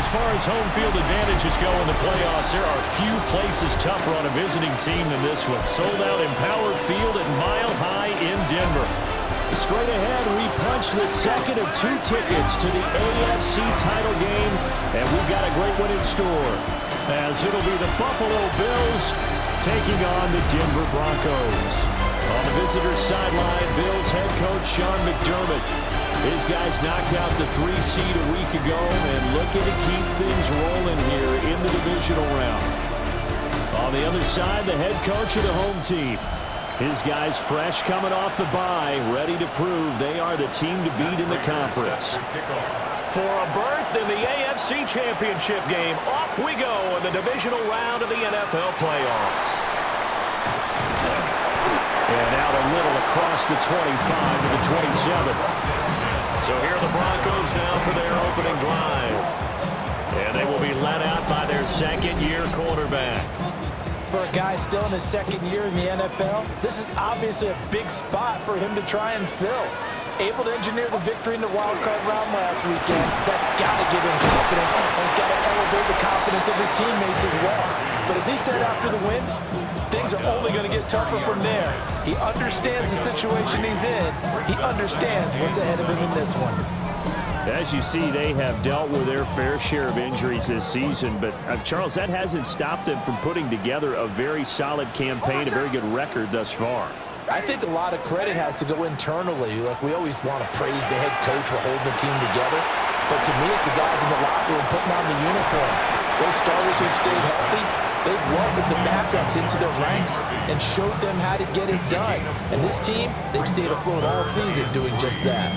As far as home field advantages go in the playoffs, there are few places tougher on a visiting team than this one. Sold out Empower Field at Mile High in Denver. Straight ahead, we punch the second of 2 tickets to the AFC title game, and we've got a great one in store, as it'll be the Buffalo Bills taking on the Denver Broncos. On the visitor sideline, Bills head coach Sean McDermott. His guys knocked out the 3 seed a week ago and looking to keep things rolling here in the divisional round. On the other side, the head coach of the home team. His guys fresh coming off the bye, ready to prove they are the team to beat in the conference. For a berth in the AFC Championship Game, off we go in the Divisional Round of the NFL playoffs. And out a little across the 25 to the 27. So here are the Broncos now for their opening drive. And they will be led out by their second-year quarterback. For a guy still in his second year in the NFL, this is obviously a big spot for him to try and fill. Able to engineer the victory in the wild card round last weekend. That's got to give him confidence, and it's got to elevate the confidence of his teammates as well. But as he said after the win, things are only going to get tougher from there. He understands the situation he's in. He understands what's ahead of him in this one. As you see, they have dealt with their fair share of injuries this season, but Charles, that hasn't stopped them from putting together a very solid campaign, a very good record thus far. I think a lot of credit has to go internally. Like, we always want to praise the head coach for holding the team together, but to me, it's the guys in the locker room putting on the uniform. Those starters who've stayed healthy, they've welcomed the backups into their ranks and showed them how to get it done. And this team, they've stayed afloat all season doing just that.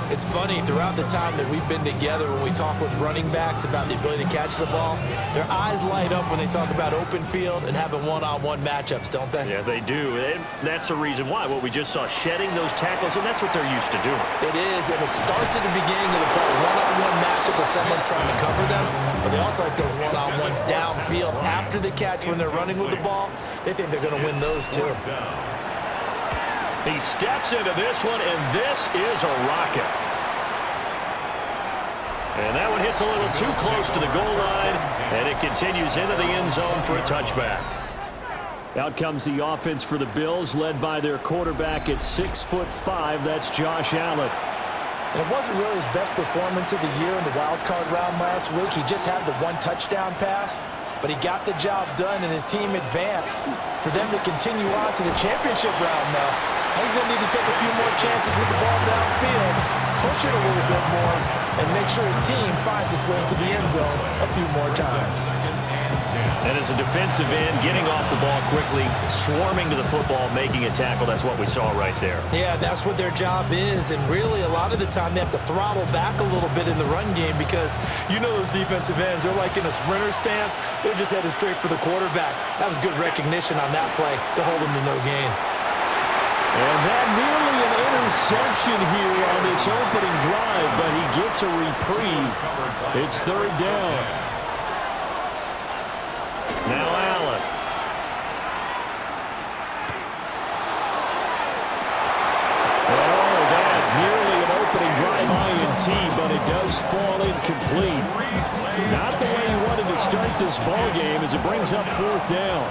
It's funny, throughout the time that we've been together, when we talk with running backs about the ability to catch the ball, their eyes light up when they talk about open field and having one-on-one matchups, don't they? Yeah, they do. And that's the reason why. What we just saw, shedding those tackles, and that's what they're used to doing. It is, and it starts at the beginning of the play. One-on-one matchup with someone trying to cover them, but they also like those one-on-ones downfield after the catch when they're running with the ball. They think they're going to win those too. He steps into this one, and this is a rocket. And that one hits a little too close to the goal line, and it continues into the end zone for a touchback. Out comes the offense for the Bills, led by their quarterback at 6'5". That's Josh Allen. And it wasn't really his best performance of the year in the wild card round last week. He just had the 1 touchdown pass, but he got the job done, and his team advanced. For them to continue on to the championship round now, he's going to need to take a few more chances with the ball downfield, push it a little bit more, and make sure his team finds its way into the end zone a few more times. And as a defensive end, getting off the ball quickly, swarming to the football, making a tackle, that's what we saw right there. Yeah, that's what their job is, and really a lot of the time they have to throttle back a little bit in the run game because you know those defensive ends, they're like in a sprinter stance, they're just headed straight for the quarterback. That was good recognition on that play to hold him to no gain. And that nearly an interception here on this opening drive, but he gets a reprieve. It's 3rd down. Now Allen. Oh, that nearly an opening drive INT, but it does fall incomplete. Not the way he wanted to start this ball game as it brings up 4th down.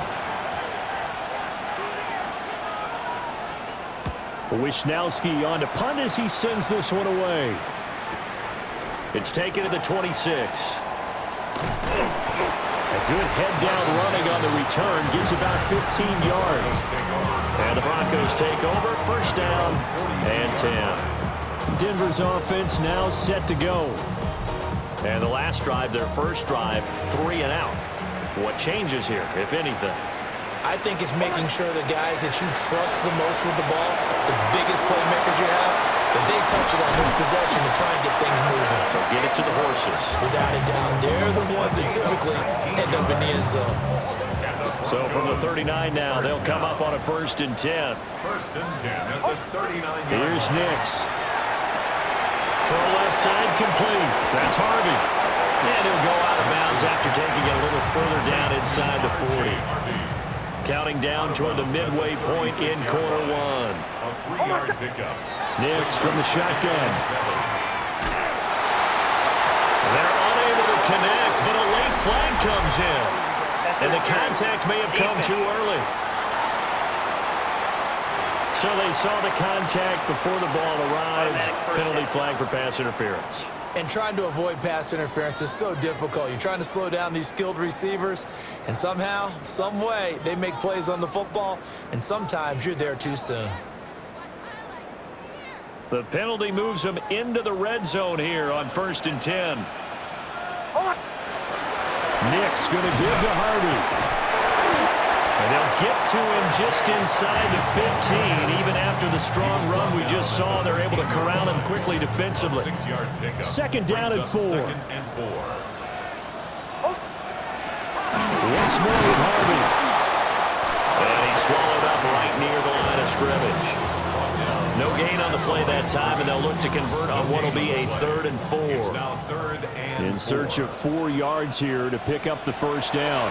Wishnowski on to punt as he sends this one away. It's taken to the 26. A good head-down running on the return. Gets about 15 yards. And the Broncos take over. 1st down and 10. Denver's offense now set to go. And the last drive, their first drive, 3 and out. What changes here, if anything? I think it's making sure the guys that you trust the most with the ball, the biggest playmakers you have, that they touch it on this possession to try and get things moving. So get it to the horses. Without a doubt, they're the ones that typically end up in the end zone. So from the 39 now, they'll come up on a 1st and 10. 1st and 10 at the 39. Here's Nix. Throw left side complete. That's Harvey. And he'll go out of bounds after taking it a little further down inside the 40. Counting down toward the midway point in quarter 1. A 3-yard pickup. Nix from the shotgun. They're unable to connect, but a late flag comes in. And the contact may have come too early. So they saw the contact before the ball arrived. Penalty flag for pass interference. And trying to avoid pass interference is so difficult. You're trying to slow down these skilled receivers, and somehow, some way, they make plays on the football, and sometimes you're there too soon. The penalty moves them into the red zone here on 1st and 10. Nick's going to give to Harvey. And they'll get to him just inside the 15. Even after the strong run we just saw, they're able to corral him quickly defensively. 6-yard pickup. 2nd down and 4. 2nd and 4. Once more with Harvey. And he's swallowed up right near the line of scrimmage. No gain on the play that time, and they'll look to convert on what will be a 3rd and 4. It's now 3rd and In search of 4 yards here to pick up the 1st down.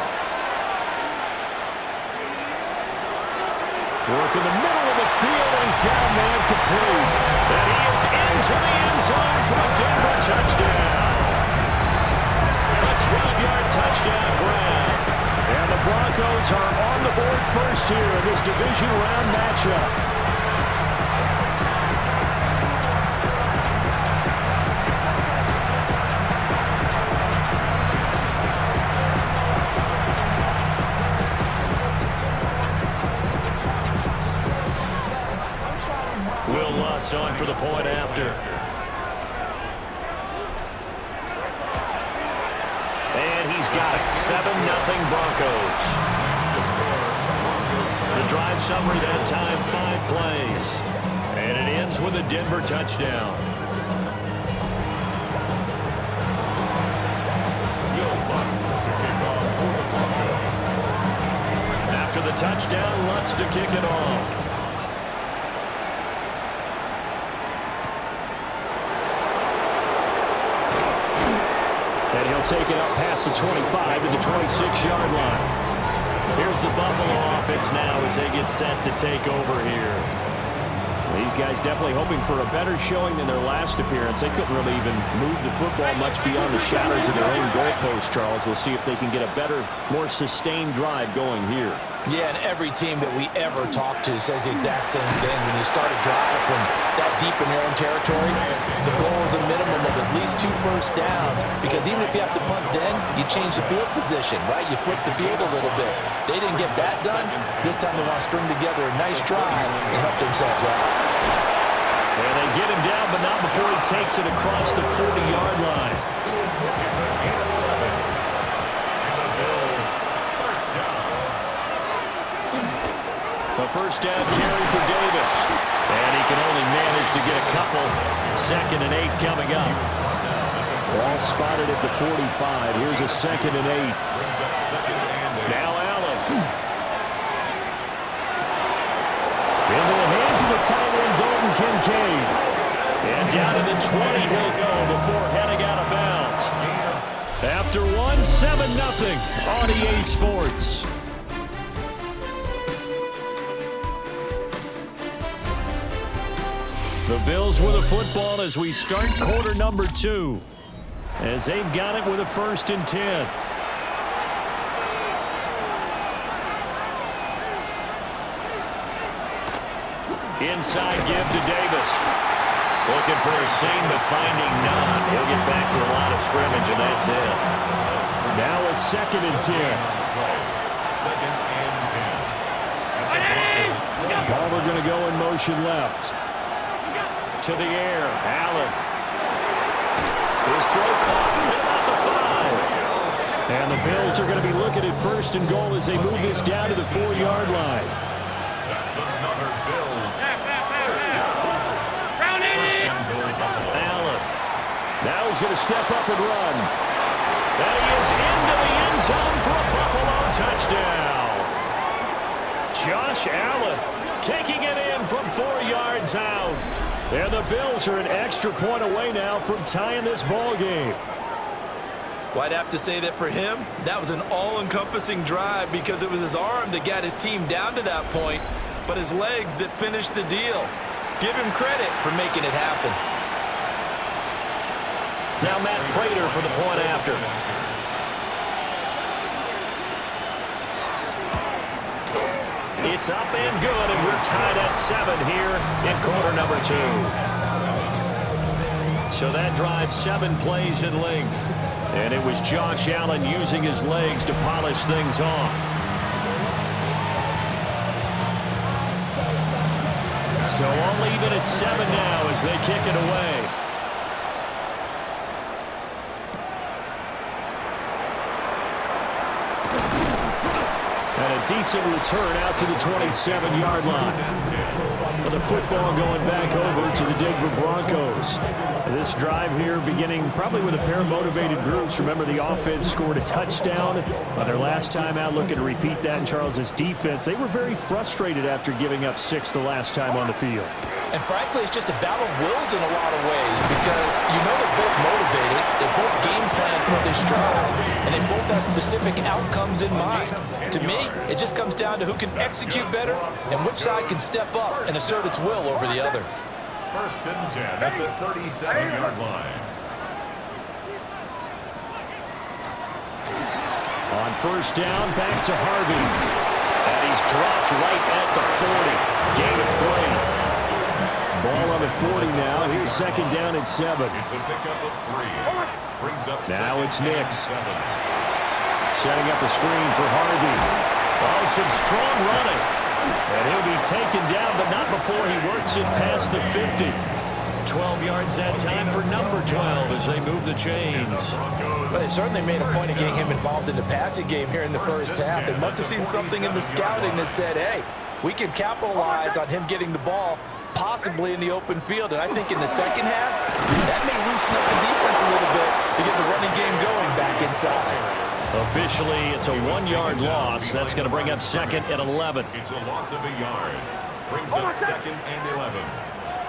Work in the middle of the field, and he's got a man complete. And he is into the end zone for a Denver touchdown. A 12-yard touchdown grab. And the Broncos are on the board first here in this division round matchup. On for the point after. And he's got it. 7-0 Broncos. The drive summary that time, 5 plays. And it ends with a Denver touchdown. After the touchdown, Lutz to kick it off. And he'll take it up past the 25 to the 26-yard line. Here's the Buffalo offense now as they get set to take over here. These guys definitely hoping for a better showing than their last appearance. They couldn't really even move the football much beyond the shadows of their own goalpost, Charles. We'll see if they can get a better, more sustained drive going here. Yeah, and every team that we ever talk to says the exact same thing. When you start a drive from that deep in your own territory, the goal is a minimum of at least 2 first downs, because even if you have to punt then, you change the field position, right? You flip the field a little bit. They didn't get that done. This time they want to string together a nice drive and help themselves out. And they get him down, but not before he takes it across the 40-yard line. It's a gain of 11. And the Bills, first down. A first down carry for Davis. And he can only manage to get a couple. 2nd and 8 coming up. Ball spotted at the 45. Here's a 2nd and 8. Brings up 2nd and 8. Now Allen. Into the hands of the tight end, Dalton Kincaid. And down to the 20 he'll go before heading out of bounds. After 1, 7-0 on EA Sports. The Bills with a football as we start quarter number 2. As they've got it with a 1st and 10. Inside give to Davis. Looking for a seam, but finding none. He'll get back to the line of scrimmage, and that's it. Now a 2nd and 10. 2nd and 10. Barber going to go in motion left. To the air, Allen. His throw caught at the 5. And the Bills are going to be looking at 1st and goal as they move this down to the 4-yard line. That's another Bills. Allen. Now he's going to step up and run. And he is into the end zone for a Buffalo touchdown. Josh Allen taking it in from 4 yards out. And the Bills are an extra point away now from tying this ball game. Well, I'd have to say that for him, that was an all-encompassing drive because it was his arm that got his team down to that point, but his legs that finished the deal. Give him credit for making it happen. Now Matt Prater for the point after. It's up and good, and we're tied at 7 here in quarter number 2. So that drive 7 plays in length. And it was Josh Allen using his legs to polish things off. So all even at 7 now as they kick it away. And a decent return out to the 27-yard line. Well, the football going back over to the Denver Broncos. This drive here beginning probably with a pair of motivated groups. Remember, the offense scored a touchdown on their last time out. Looking to repeat that in Charles's defense. They were very frustrated after giving up 6 the last time on the field. And frankly, it's just a battle of wills in a lot of ways because you know they're both motivated, they both game plan for this drive, and they both have specific outcomes in mind. To me, it just comes down to who can execute better and which side can step up and assert its will over the other. 1st and 10 at the 37-yard line. On 1st down, back to Harvey. And he's dropped right at the 40. Gain of 3. Ball on the 40 now. Here's 2nd down and 7. It's a pickup of 3. Brings up now it's Nix. 7. Setting up a screen for Harvey. Oh, some strong running. And he'll be taken down, but not before he works it past the 50. 12 yards that time for number 12 as they move the chains. But they certainly made a point of getting him involved in the passing game here in the first half. They must have seen something in the scouting that said, hey, we can capitalize on him getting the ball possibly in the open field. And I think in the second half, that may loosen up the defense a little bit to get the running game going back inside. Officially, it's a 1-yard loss. That's going to bring up 2nd and 11. It's a loss of a yard. Brings up 2nd and 11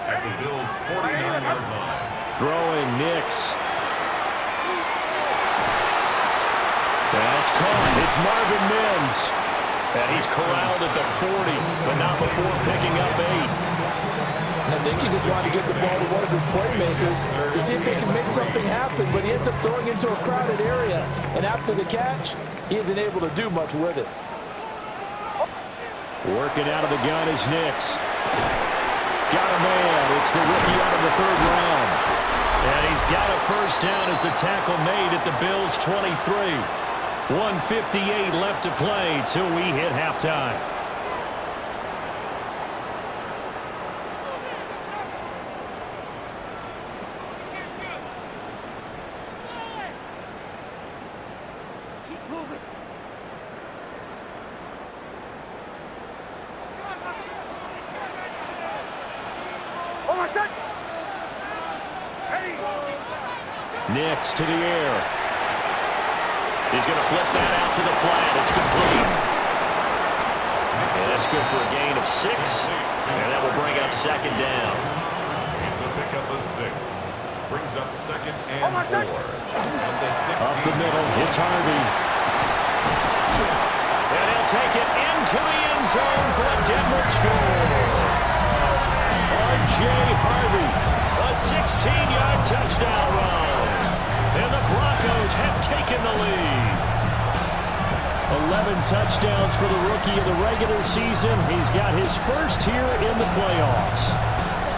at the Bills' 49-yard line. Throwing Nix. That's caught. It's Marvin Mims. And he's corralled at the 40, but not before picking up 8. I think he just wanted to get the ball to one of his playmakers to see if they can make something happen, but he ends up throwing into a crowded area. And after the catch, he isn't able to do much with it. Working out of the gun is Nix. Got a man. It's the rookie out of the 3rd round. And he's got a 1st down as the tackle made at the Bills' 23. 1:58 left to play till we hit halftime. Nix to the air. He's going to flip that out to the flat. It's complete. And that's good for a gain of 6. And that will bring up 2nd down. It's a pickup of 6. Brings up 2nd and 4. At the 16. Up the middle, it's Harvey. And he'll take it into the end zone for a Denver score. R.J. Harvey, a 16-yard touchdown run. And the Broncos have taken the lead. 11 touchdowns for the rookie of the regular season. He's got his first here in the playoffs.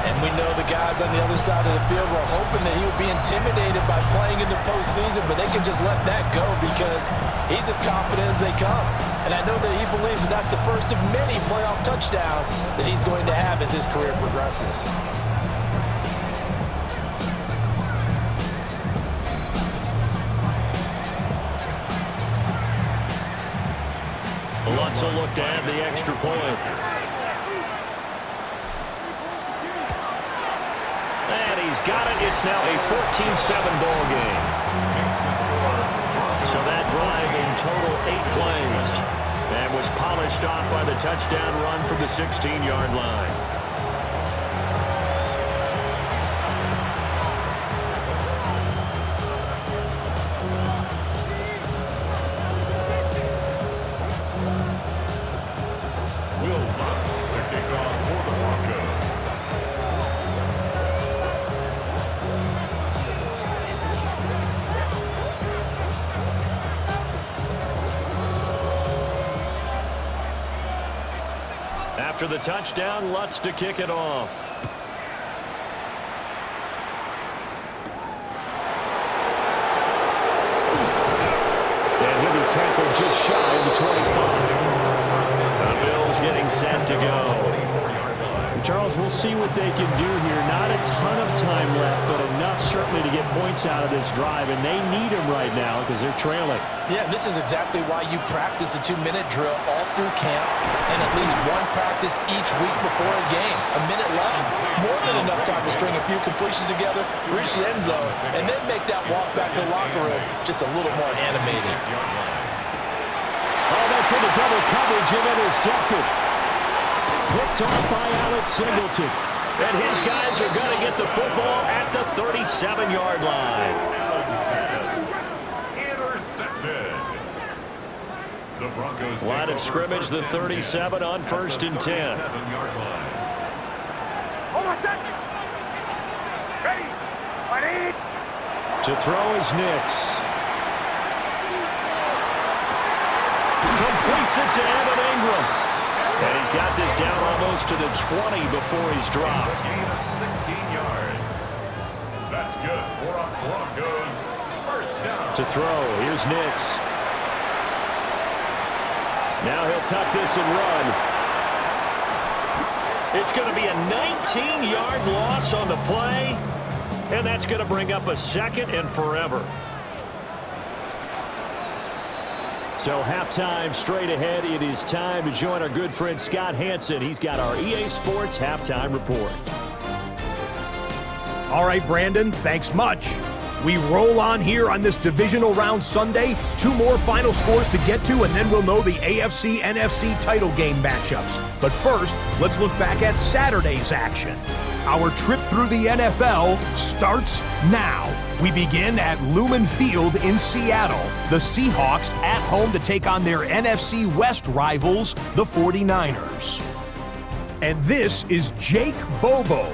And we know the guys on the other side of the field were hoping that he would be intimidated by playing in the postseason, but they can just let that go because he's as confident as they come. And I know that he believes that that's the first of many playoff touchdowns that he's going to have as his career progresses. Lutz will look to add the extra point. And he's got it. It's now a 14-7 ball game. So that drive in total 8 plays. And was polished off by the touchdown run from the 16-yard line. After the touchdown, Lutz to kick it off. And he'll be tackled just shy of the 25. The Bills getting set to go. Charles, we'll see what they can do here. Not a ton of time left, but enough certainly to get points out of this drive, and they need them right now because they're trailing. Yeah, this is exactly why you practice a 2-minute drill all through camp and at least one practice each week before a game. A minute left, more than enough time to string a few completions together, reach the end zone, and then make that walk back to the locker room just a little more animated. Oh, that's into double coverage and intercepted. Picked off by Alex Singleton. And his guys are going to get the football at the 37-yard line. Intercepted. The Broncos Line of scrimmage, the 37 on 1st and 10. 37-yard line. Hold on a second. Ready. Ready. To throw is Nix. Completes it to Evan Ingram. And he's got this down almost to the 20 before he's dropped. Gain of 16 yards. That's good for a Broncos first down. To throw, here's Nix. Now he'll tuck this and run. It's going to be a 19-yard loss on the play, and that's going to bring up a 2nd and forever. So halftime straight ahead. It is time to join our good friend Scott Hansen. He's got our EA Sports halftime report. All right, Brandon, thanks much. We roll on here on this divisional round Sunday. 2 more final scores to get to, and then we'll know the AFC-NFC title game matchups. But first, let's look back at Saturday's action. Our trip through the NFL starts now. We begin at Lumen Field in Seattle. The Seahawks at home to take on their NFC West rivals, the 49ers. And this is Jake Bobo.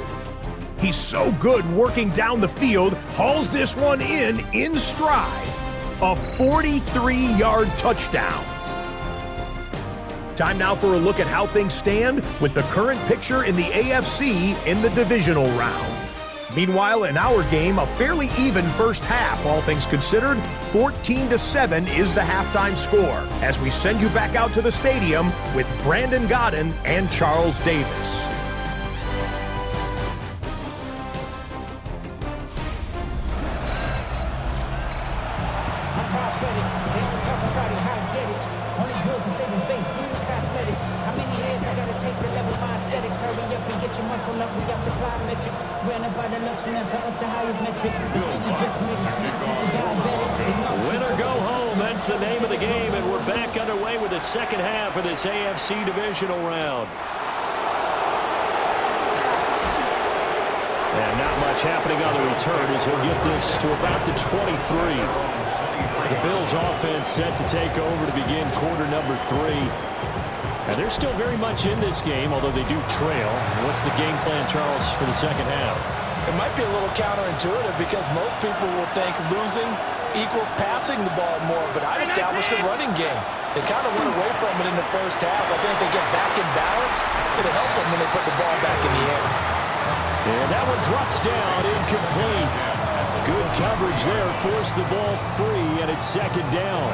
He's so good working down the field, hauls this one in stride. A 43-yard touchdown. Time now for a look at how things stand with the current picture in the AFC in the divisional round. Meanwhile, in our game, a fairly even first half, all things considered. 14-7 is the halftime score as we send you back out to the stadium with Brandon Godden and Charles Davis. Winner go home, that's the name of the game, and we're back underway with the second half of this AFC Divisional Round. And not much happening on the return as he'll get this to about the 23. The Bills offense set to take over to begin quarter number 3. And they're still very much in this game, although they do trail. What's the game plan, Charles, for the second half? It might be a little counterintuitive because most people will think losing equals passing the ball more, but I've established the running game. They kind of went away from it in the first half. I think they get back in balance. It'll help them when they put the ball back in the air. And that one drops down, incomplete. Good coverage there, forced the ball free, and it's second down.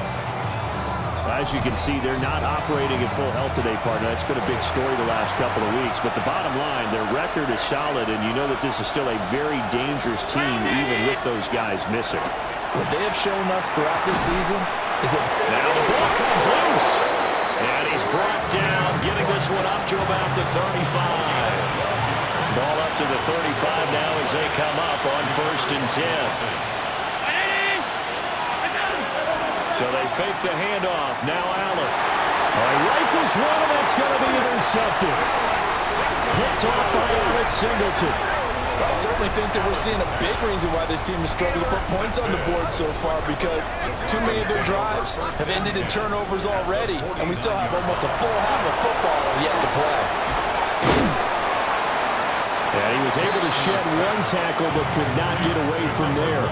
As you can see, they're not operating at full health today, partner. That's been a big story the last couple of weeks. But the bottom line, their record is solid, and you know that this is still a very dangerous team, even with those guys missing. What they have shown us throughout this season is that now the ball comes loose. And he's brought down, getting this one up to about the 35. Ball up to the 35 now as they come up on 1st and 10. So they fake the handoff. Now Allen. Rifles one, and that's going to be intercepted. Picked off by Alex Singleton. I certainly think that we're seeing a big reason why this team has struggled to put points on the board so far, because too many of their drives have ended in turnovers already, and we still have almost a full half of football yet to play. And he was able to shed one tackle but could not get away from there.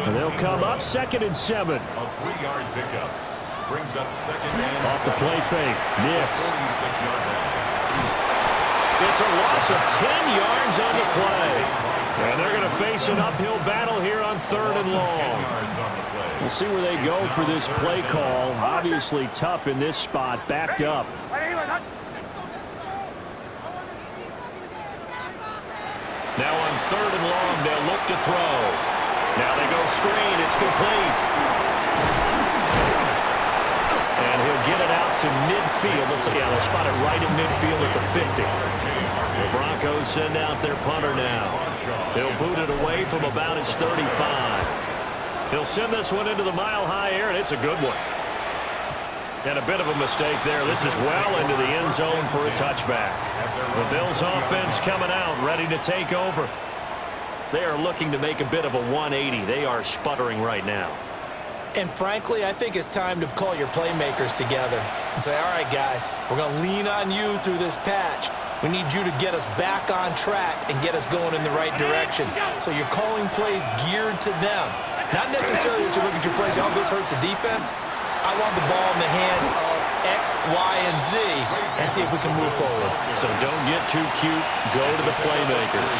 And they'll come up 2nd and 7. A 3-yard pickup brings up 2nd and Off the play fake. Nix. 46-yard line. It's a loss of 10 yards on the play. And they're going to face an uphill battle here on 3rd and long. We'll see where they go for this play call. Obviously tough in this spot, backed up. Now on 3rd and long, they'll look to throw. Now they go screen. It's complete. And he'll get it out to midfield. They'll spot it right at midfield at the 50. The Broncos send out their punter now. He'll boot it away from about his 35. He'll send this one into the mile-high air, and it's a good one. And a bit of a mistake there. This is well into the end zone for a touchback. The Bills offense coming out, ready to take over. They are looking to make a bit of a 180. They are sputtering right now. And frankly, I think it's time to call your playmakers together and say, all right, guys, we're going to lean on you through this patch. We need you to get us back on track and get us going in the right direction. So you're calling plays geared to them. Not necessarily that you look at your plays, oh, this hurts the defense. I want the ball in the hands of X, Y, and Z and see if we can move forward. So don't get too cute. Go to the playmakers.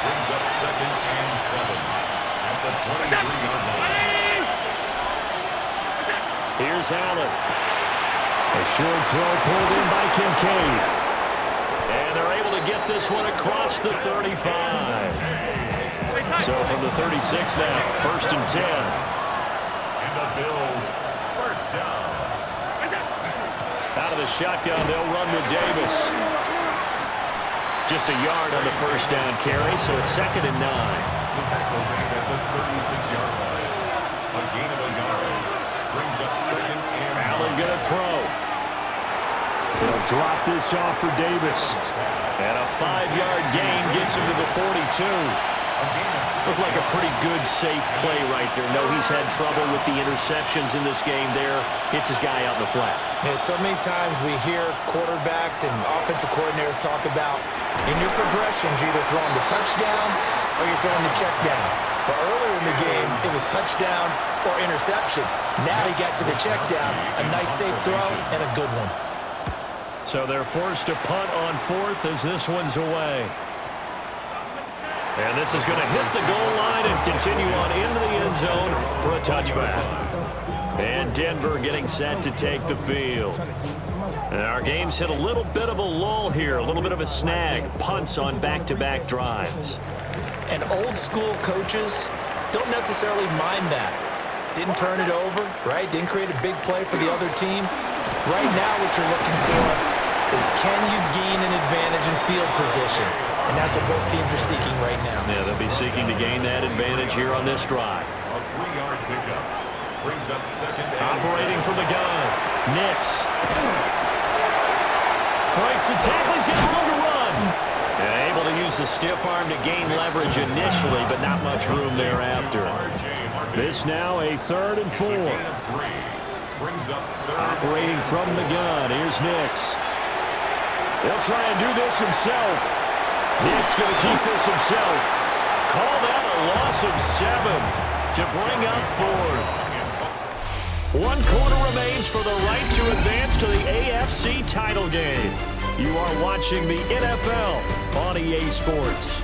Brings up 2nd and 7 at the 23-yard line. Here's Allen. A short throw pulled in by Kincaid. And they're able to get this one across the 35. So from the 36 now, 1st and 10. And the Bills, first down. Out of the shotgun, they'll run with Davis. Just a yard on the first down carry, so it's 2nd and 9. The tackle made at the 36-yard line. A gain of a yard. Brings up 2nd and 9. Allen gonna throw. He'll drop this off for Davis. And a 5-yard gain gets him to the 42. Looked like a pretty good, safe play right there. No, he's had trouble with the interceptions in this game there. Hits his guy out in the flat. Yeah, so many times we hear quarterbacks and offensive coordinators talk about in your progressions, you're either throwing the touchdown or you're throwing the check down. But earlier in the game, it was touchdown or interception. Now he got to the check down. A nice, safe throw and a good one. So they're forced to punt on 4th as this one's away. And this is going to hit the goal line and continue on into the end zone for a touchback. And Denver getting set to take the field. And our game's hit a little bit of a lull here, a little bit of a snag. Punts on back-to-back drives. And old-school coaches don't necessarily mind that. Didn't turn it over, right? Didn't create a big play for the other team. Right now what you're looking for is can you gain an advantage in field position? And that's what both teams are seeking right now. Yeah, they'll be seeking to gain that advantage here on this drive. A 3-yard pickup. Brings up 2nd and Operating 7. from the gun. Nix. Breaks the tackle. He's got room to run. And able to use the stiff arm to gain leverage initially, but not much room thereafter. This now a 3rd and 4. Brings up 3rd. Operating from the gun. Here's Nix. He'll try and do this himself. Nix going to keep this himself. Call that a loss of 7 to bring up 4th. 1 quarter remains for the right to advance to the AFC title game. You are watching the NFL on EA Sports.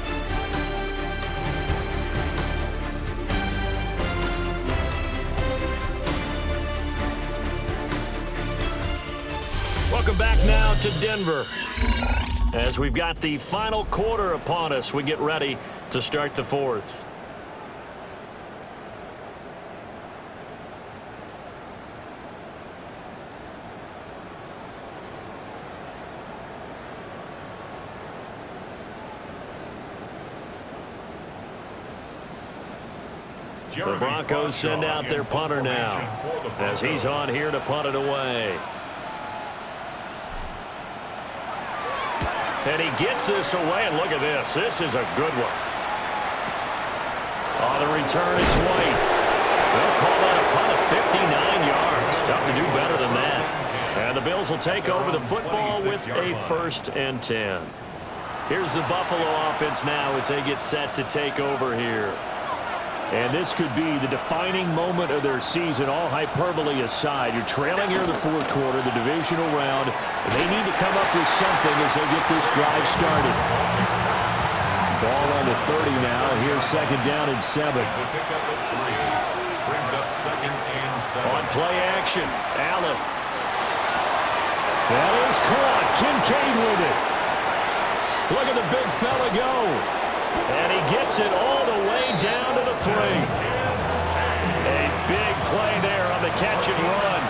Welcome back now to Denver. As we've got the final quarter upon us, we get ready to start the 4th. The Broncos send out their punter now as he's on here to punt it away. And he gets this away, and look at this. This is a good one. On the return, it's White. They'll call that a punt of 59 yards. Tough to do better than that. And the Bills will take over the football with a 1st and 10. Here's the Buffalo offense now as they get set to take over here. And this could be the defining moment of their season, all hyperbole aside. You're trailing here in the fourth quarter, the divisional round, and they need to come up with something as they get this drive started. Ball on the 30 now. Here's second down and 7. It's a pickup at 3. Brings up second and 7. On play action, Allen. That is caught. Kincaid with it. Look at the big fella go. And he gets it all the way down to the 3. A big play there on the catch and run.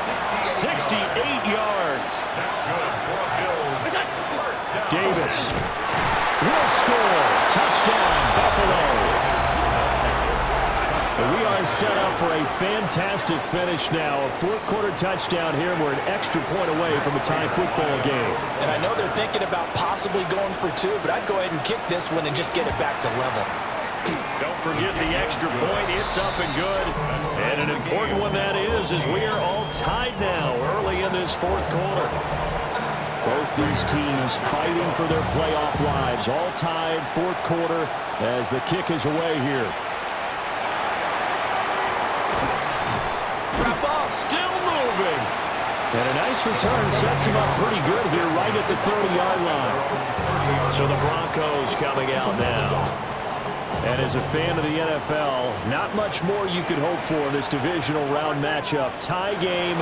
68 yards. That's good for Bills. First down. Davis will score. Touchdown, Buffalo. We are set up for a fantastic finish now. A fourth quarter touchdown here. We're an extra point away from a tie football game. And I know they're thinking about possibly going for 2, but I'd go ahead and kick this one and just get it back to level. Don't forget the extra point. It's up and good. And an important one that is, as we are all tied now early in this fourth quarter. Both these teams fighting for their playoff lives. All tied, fourth quarter, as the kick is away here. Still moving. And a nice return sets him up pretty good here right at the 30-yard line. So the Broncos coming out now. And as a fan of the NFL, not much more you could hope for in this divisional round matchup. Tie game,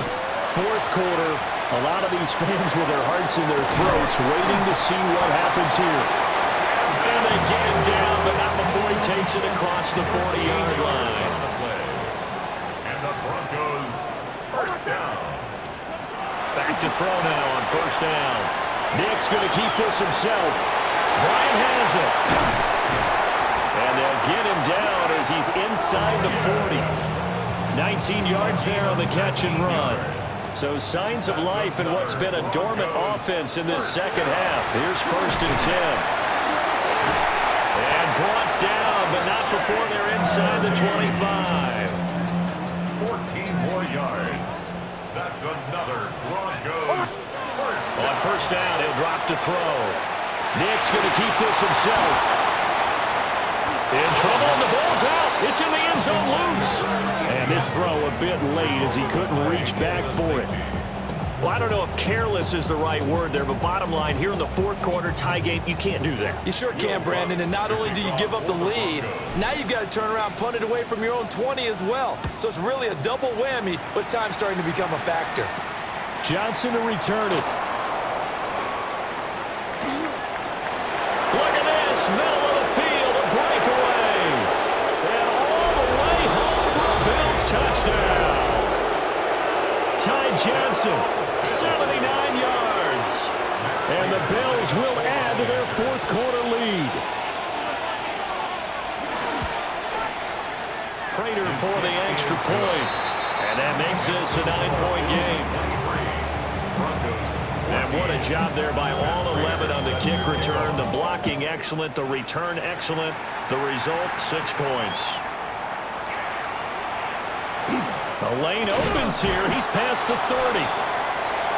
fourth quarter. A lot of these fans with their hearts in their throats waiting to see what happens here. And they get him down, but not before he takes it across the 40-yard line. The Broncos first down. Back to throw now on first down. Nick's going to keep this himself. Bryant has it. And they'll get him down as he's inside the 40. 19 yards there on the catch and run. So signs of life in what's been a dormant offense in this second half. Here's first and 10. And brought down, but not before they're inside the 25. 14 more yards. That's another Broncos first down. On first down, he'll drop to throw. Nick's going to keep this himself. In trouble, and the ball's out. It's in the end zone loose. And this throw a bit late as he couldn't reach back for it. Well, I don't know if careless is the right word there, but bottom line, here in the fourth quarter tie game, you can't do that. You sure can, Brandon, and not only do you give up the lead, now you've got to turn around and punt it away from your own 20 as well. So it's really a double whammy with time starting to become a factor. Johnson to return it. Look at this, middle of the field, a breakaway. And all the way home for a Bills touchdown. Ty Johnson, 79 yards. And the Bills will add to their fourth quarter lead. Prater for the extra point. And that makes this a 9-point game. And what a job there by all 11 on the kick return. The blocking excellent, the return excellent. The result, 6 points. The lane opens here. He's past the 30.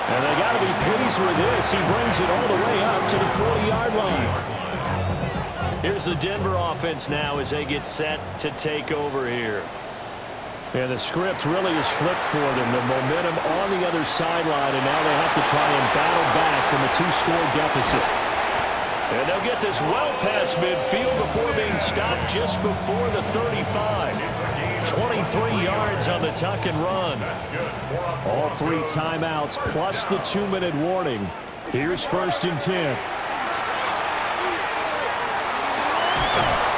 And they got to be pleased with this. He brings it all the way up to the 40-yard line. Here's the Denver offense now as they get set to take over here. And the script really is flipped for them. The momentum on the other sideline, and now they have to try and battle back from a 2-score deficit. And they'll get this well past midfield before being stopped just before the 35. 23 yards on the tuck and run. All 3 timeouts plus the 2-minute warning. Here's first and 10.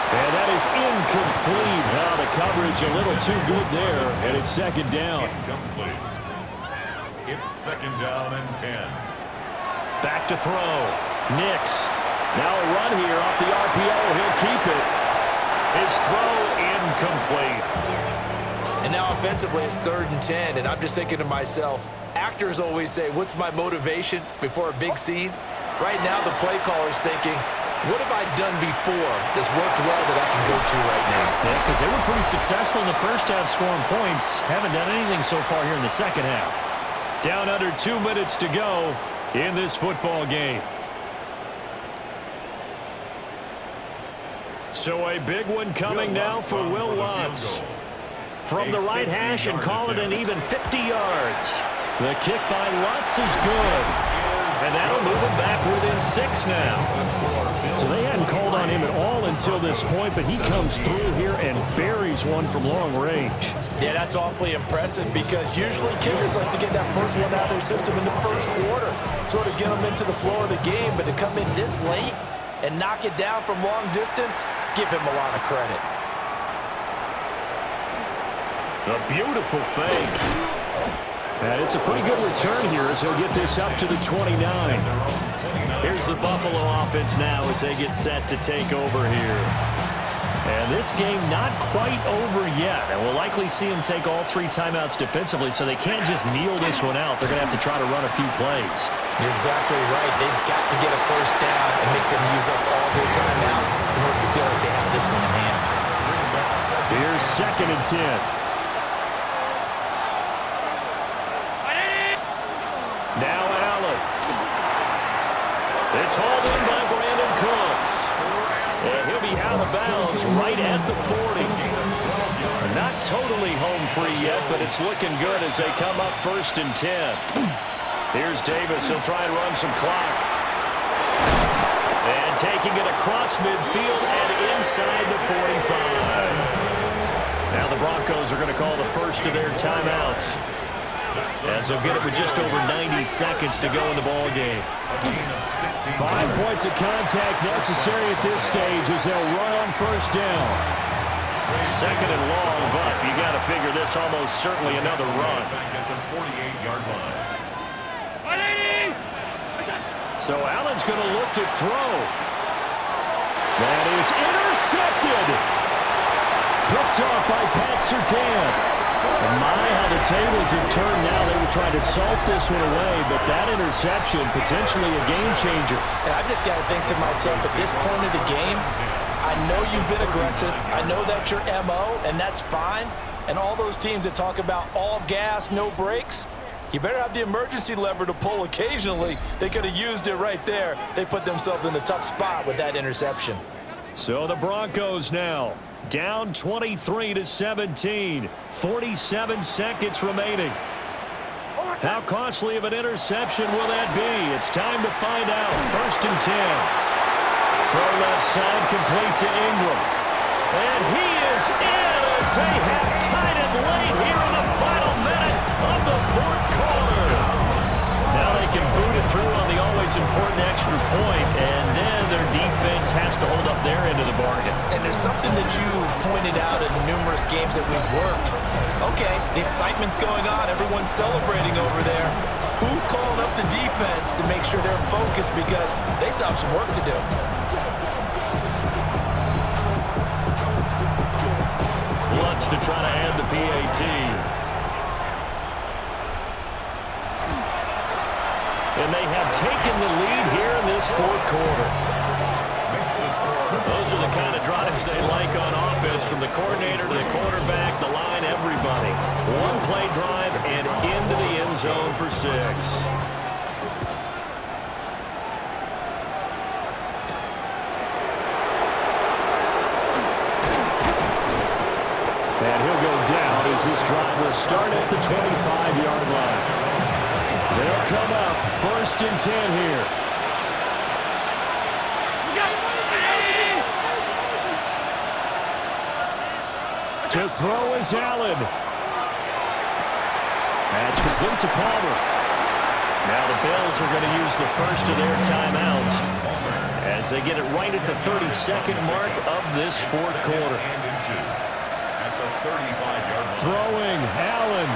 And that is incomplete. Now the coverage a little too good there, and it's second down. Incomplete. It's second down and 10. Back to throw. Nix. Now a run here off the RPO. He'll keep it. His throw incomplete. And now offensively, it's third and 10, and I'm just thinking to myself, actors always say, what's my motivation before a big scene? Right now, the play caller's thinking, what have I done before that's worked well that I can go to right now? Yeah, because they were pretty successful in the first half scoring points. Haven't done anything so far here in the second half. Down under 2 minutes to go in this football game. So a big one coming now for Will Lutz. From the right hash and call it an even 50 yards. The kick by Lutz is good. And that'll move him back within 6 now. So they hadn't called on him at all until this point, but he comes through here and buries one from long range. Yeah, that's awfully impressive because usually kickers like to get that first one out of their system in the first quarter, sort of get them into the flow of the game, but to come in this late and knock it down from long distance, give him a lot of credit. A beautiful fake. And it's a pretty good return here as he'll get this up to the 29. Here's the Buffalo offense now as they get set to take over here. And this game not quite over yet. And we'll likely see him take all 3 timeouts defensively, so they can't just kneel this one out. They're going to have to try to run a few plays. You're exactly right. They've got to get a first down and make them use up all their timeouts in order to feel like they have this one in hand. Here's 2nd and 10. Now Allen. It's hauled in by Brandon Cooks. And he'll be out of bounds right at the 40. Not totally home free yet, but it's looking good as they come up 1st and 10. Here's Davis. He'll try and run some clock. And taking it across midfield and inside the 45. Now the Broncos are going to call the first of their timeouts, as they'll get it with just over 90 seconds to go in the ball game. 5 points of contact necessary at this stage as they'll run on first down. 2nd and long, but you got to figure this almost certainly another run. So Allen's going to look to throw. That is intercepted. Picked off by Pat Surtain. And my, how the tables have turned now. They were trying to salt this one away, but that interception, potentially a game changer. And I just got to think to myself, at this point of the game, I know you've been aggressive. I know that's your MO, and that's fine. And all those teams that talk about all gas, no brakes, you better have the emergency lever to pull occasionally. They could have used it right there. They put themselves in a tough spot with that interception. So the Broncos now down 23-17. 47 seconds remaining. How costly of an interception will that be? It's time to find out. 1st and 10. Throw left side complete to Ingram. And he is in as they have tied it late here in the final minute of the 4th quarter. Now they can boot it through on the always important extra point, and then their defense has to hold up their end of the bargain. And there's something that you've pointed out in numerous games that we've worked. Okay, the excitement's going on. Everyone's celebrating over there. Who's calling up the defense to make sure they're focused because they still have some work to do? Lutz to try to add the PAT. And they have taken the lead here in this 4th quarter. Those are the kind of drives they like on offense, from the coordinator to the quarterback, the line, everybody. 1-play drive and into the end zone for 6. And he'll go down as this drive will start at the 25-yard line. They'll come up 1st and 10 here. To throw is Allen. That's complete to Palmer. Now the Bills are going to use the first of their timeouts as they get it right at the 32nd mark of this 4th quarter. Throwing, Allen.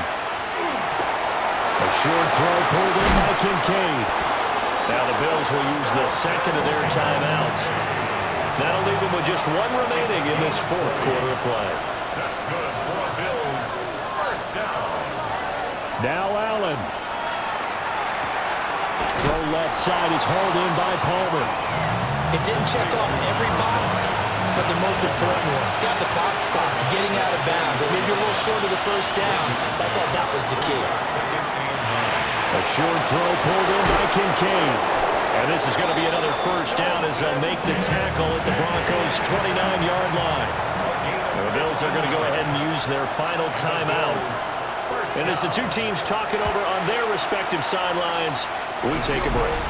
A short throw pulled in by Kincaid. Now the Bills will use the 2nd of their timeouts. That'll leave them with just 1 remaining in this 4th quarter of play. That's good for the Bills. First down. Now Allen. Throw left side is hauled in by Palmer. It didn't check off every box, but the most important one. Got the clock stopped, getting out of bounds. And maybe a little short of the first down, but I thought that was the key. A short throw pulled in by Kincaid. And this is going to be another first down as they'll make the tackle at the Broncos' 29-yard line. And the Bills are going to go ahead and use their final timeout. And as the two teams talk it over on their respective sidelines, we take a break.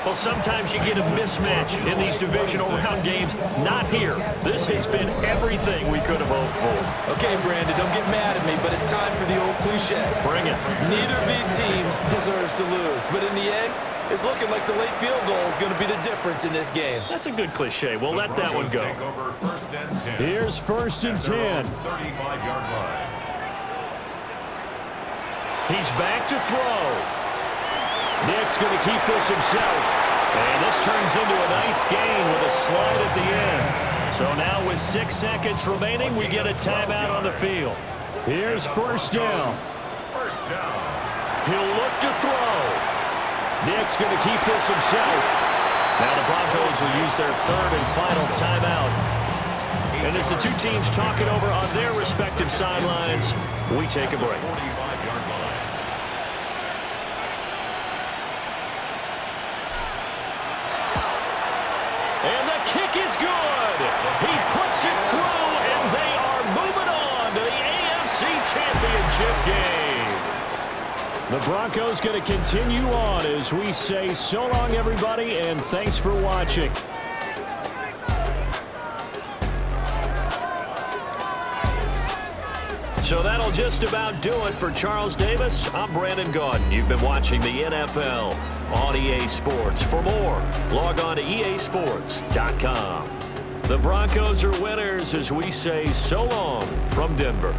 Well, sometimes you get a mismatch in these divisional round games. Not here. This has been everything we could have hoped for. Okay, Brandon, don't get mad at me, but it's time for the old cliche. Bring it. Neither of these teams deserves to lose, but in the end, it's looking like the late field goal is going to be the difference in this game. That's a good cliche. We'll let that one go. Here's 1st and 10. 35-yard line. He's back to throw. Nick's going to keep this himself. And this turns into a nice gain with a slide at the end. So now with 6 seconds remaining, we get a timeout on the field. Here's 1st down. First down. He'll look to throw. Nick's going to keep this himself. Now the Broncos will use their 3rd and final timeout. And as the two teams talk it over on their respective sidelines, we take a break. 45-yard line. And the kick is good. He puts it through, and they are moving on to the AFC Championship Game. The Broncos going to continue on as we say so long, everybody, and thanks for watching. So that'll just about do it for Charles Davis. I'm Brandon Gaudin. You've been watching the NFL on EA Sports. For more, log on to easports.com. The Broncos are winners as we say so long from Denver.